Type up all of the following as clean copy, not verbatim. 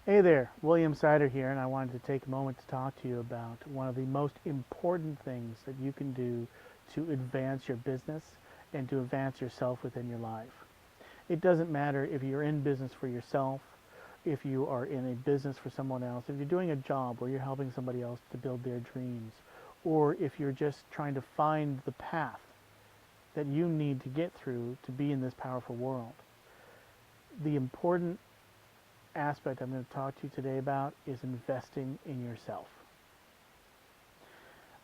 Hey there, William Sider here, and I wanted to take a moment to talk to you about one of the most important things that you can do to advance your business and to advance yourself within your life. It doesn't matter if you're in business for yourself, if you are in a business for someone else, if you're doing a job where you're helping somebody else to build their dreams, or if you're just trying to find the path that you need to get through to be in this powerful world. The important aspect I'm going to talk to you today about is investing in yourself.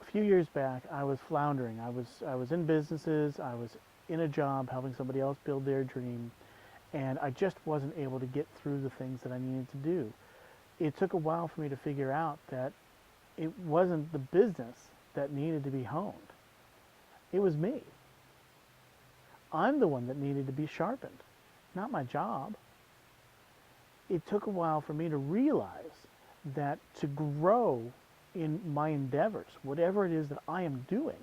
A few years back, I was floundering. I was in businesses, I was in a job helping somebody else build their dream, and I just wasn't able to get through the things that I needed to do. It took a while for me to figure out that it wasn't the business that needed to be honed. It was me. I'm the one that needed to be sharpened, not my job. It took a while for me to realize that to grow in my endeavors, whatever it is that I am doing,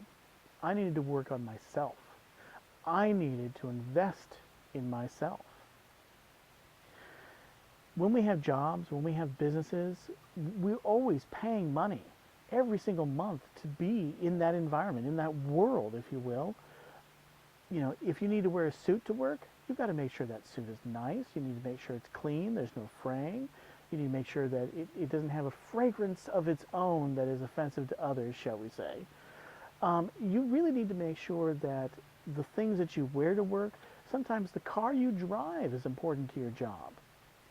I needed to work on myself. I needed to invest in myself. When we have jobs, when we have businesses, we're always paying money every single month to be in that environment, in that world, if you will. If you need to wear a suit to work, you've got to make sure that suit is nice. You need to make sure it's clean. There's no fraying. You need to make sure that it doesn't have a fragrance of its own that is offensive to others, shall we say. You really need to make sure that the things that you wear to work, sometimes the car you drive is important to your job.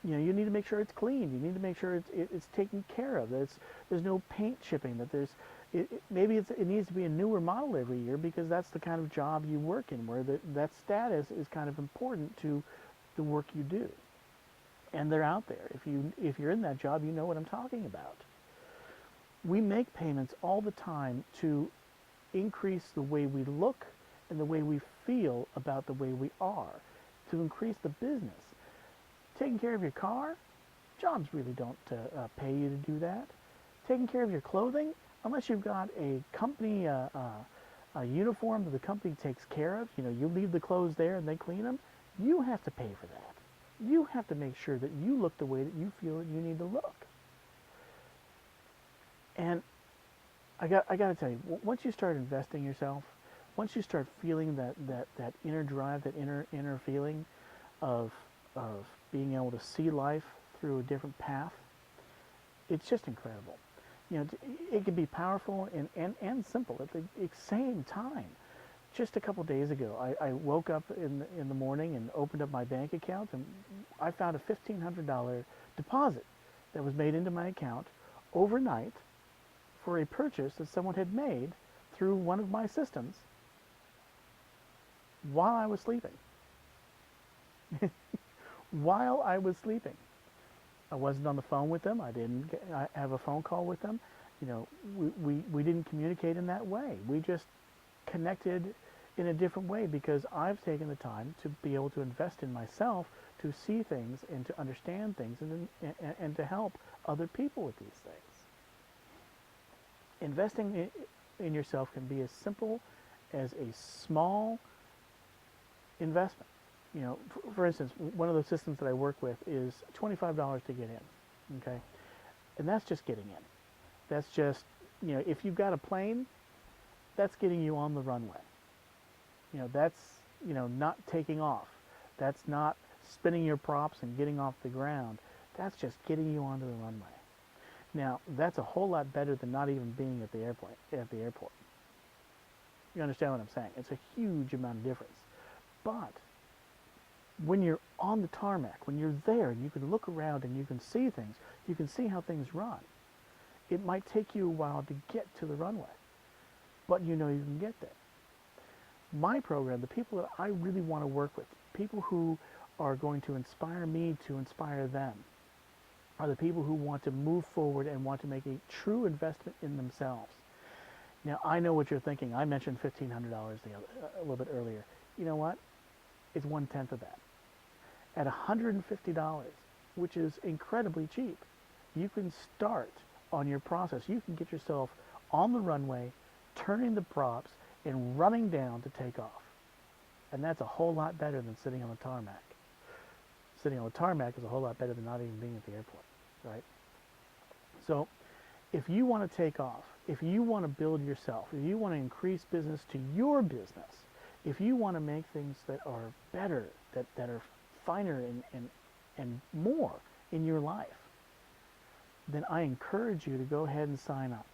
You need to make sure it's clean. You need to make sure it's taken care of. That there's no paint chipping. That maybe it needs to be a newer model every year because that's the kind of job you work in, where that status is kind of important to the work you do. And they're out there. If you're in that job, you know what I'm talking about. We make payments all the time to increase the way we look and the way we feel about the way we are, to increase the business. Taking care of your car, jobs really don't pay you to do that. Taking care of your clothing, unless you've got a company a uniform that the company takes care of, you leave the clothes there and they clean them, you have to pay for that. You have to make sure that you look the way that you feel that you need to look. And I got to tell you, once you start investing in yourself, once you start feeling that inner drive, that inner feeling of being able to see life through a different path, it's just incredible. It can be powerful and simple at the same time. Just a couple days ago, I woke up in the morning and opened up my bank account, and I found a $1,500 deposit that was made into my account overnight for a purchase that someone had made through one of my systems while I was sleeping. While I was sleeping. I wasn't on the phone with them. I didn't have a phone call with them. We didn't communicate in that way. We just connected in a different way because I've taken the time to be able to invest in myself, to see things and to understand things and to help other people with these things. Investing in yourself can be as simple as a small investment. For instance, one of the systems that I work with is $25 to get in, okay? And that's just getting in. That's just, if you've got a plane, that's getting you on the runway. That's, not taking off. That's not spinning your props and getting off the ground. That's just getting you onto the runway. Now, that's a whole lot better than not even being at the airport. You understand what I'm saying? It's a huge amount of difference. But when you're on the tarmac, when you're there and you can look around and you can see things, you can see how things run. It might take you a while to get to the runway, but you know you can get there. My program, the people that I really want to work with, people who are going to inspire me to inspire them, are the people who want to move forward and want to make a true investment in themselves. Now, I know what you're thinking. I mentioned $1,500 a little bit earlier. You know what? It's 1/10 of that. At $150, which is incredibly cheap, you can start on your process. You can get yourself on the runway, turning the props, and running down to take off. And that's a whole lot better than sitting on the tarmac. Sitting on the tarmac is a whole lot better than not even being at the airport. right? So if you want to take off, if you want to build yourself, if you want to increase business to your business, if you want to make things that are better, that are finer and more in your life, then I encourage you to go ahead and sign up.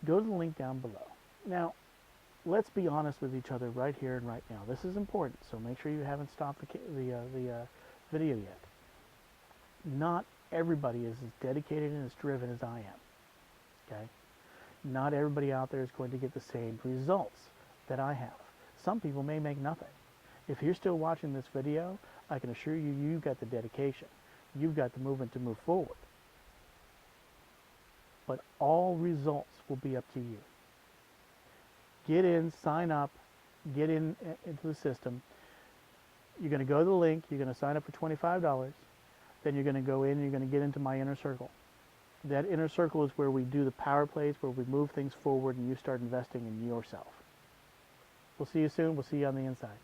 Go to the link down below. Now, let's be honest with each other right here and right now. This is important, so make sure you haven't stopped the video yet. Not everybody is as dedicated and as driven as I am. Okay? Not everybody out there is going to get the same results that I have. Some people may make nothing. If you're still watching this video, I can assure you, you've got the dedication. You've got the movement to move forward. But all results will be up to you. Get in, sign up, get into the system. You're going to go to the link, you're going to sign up for $25, then you're going to go in and you're going to get into my inner circle. That inner circle is where we do the power plays, where we move things forward and you start investing in yourself. We'll see you soon. We'll see you on the inside.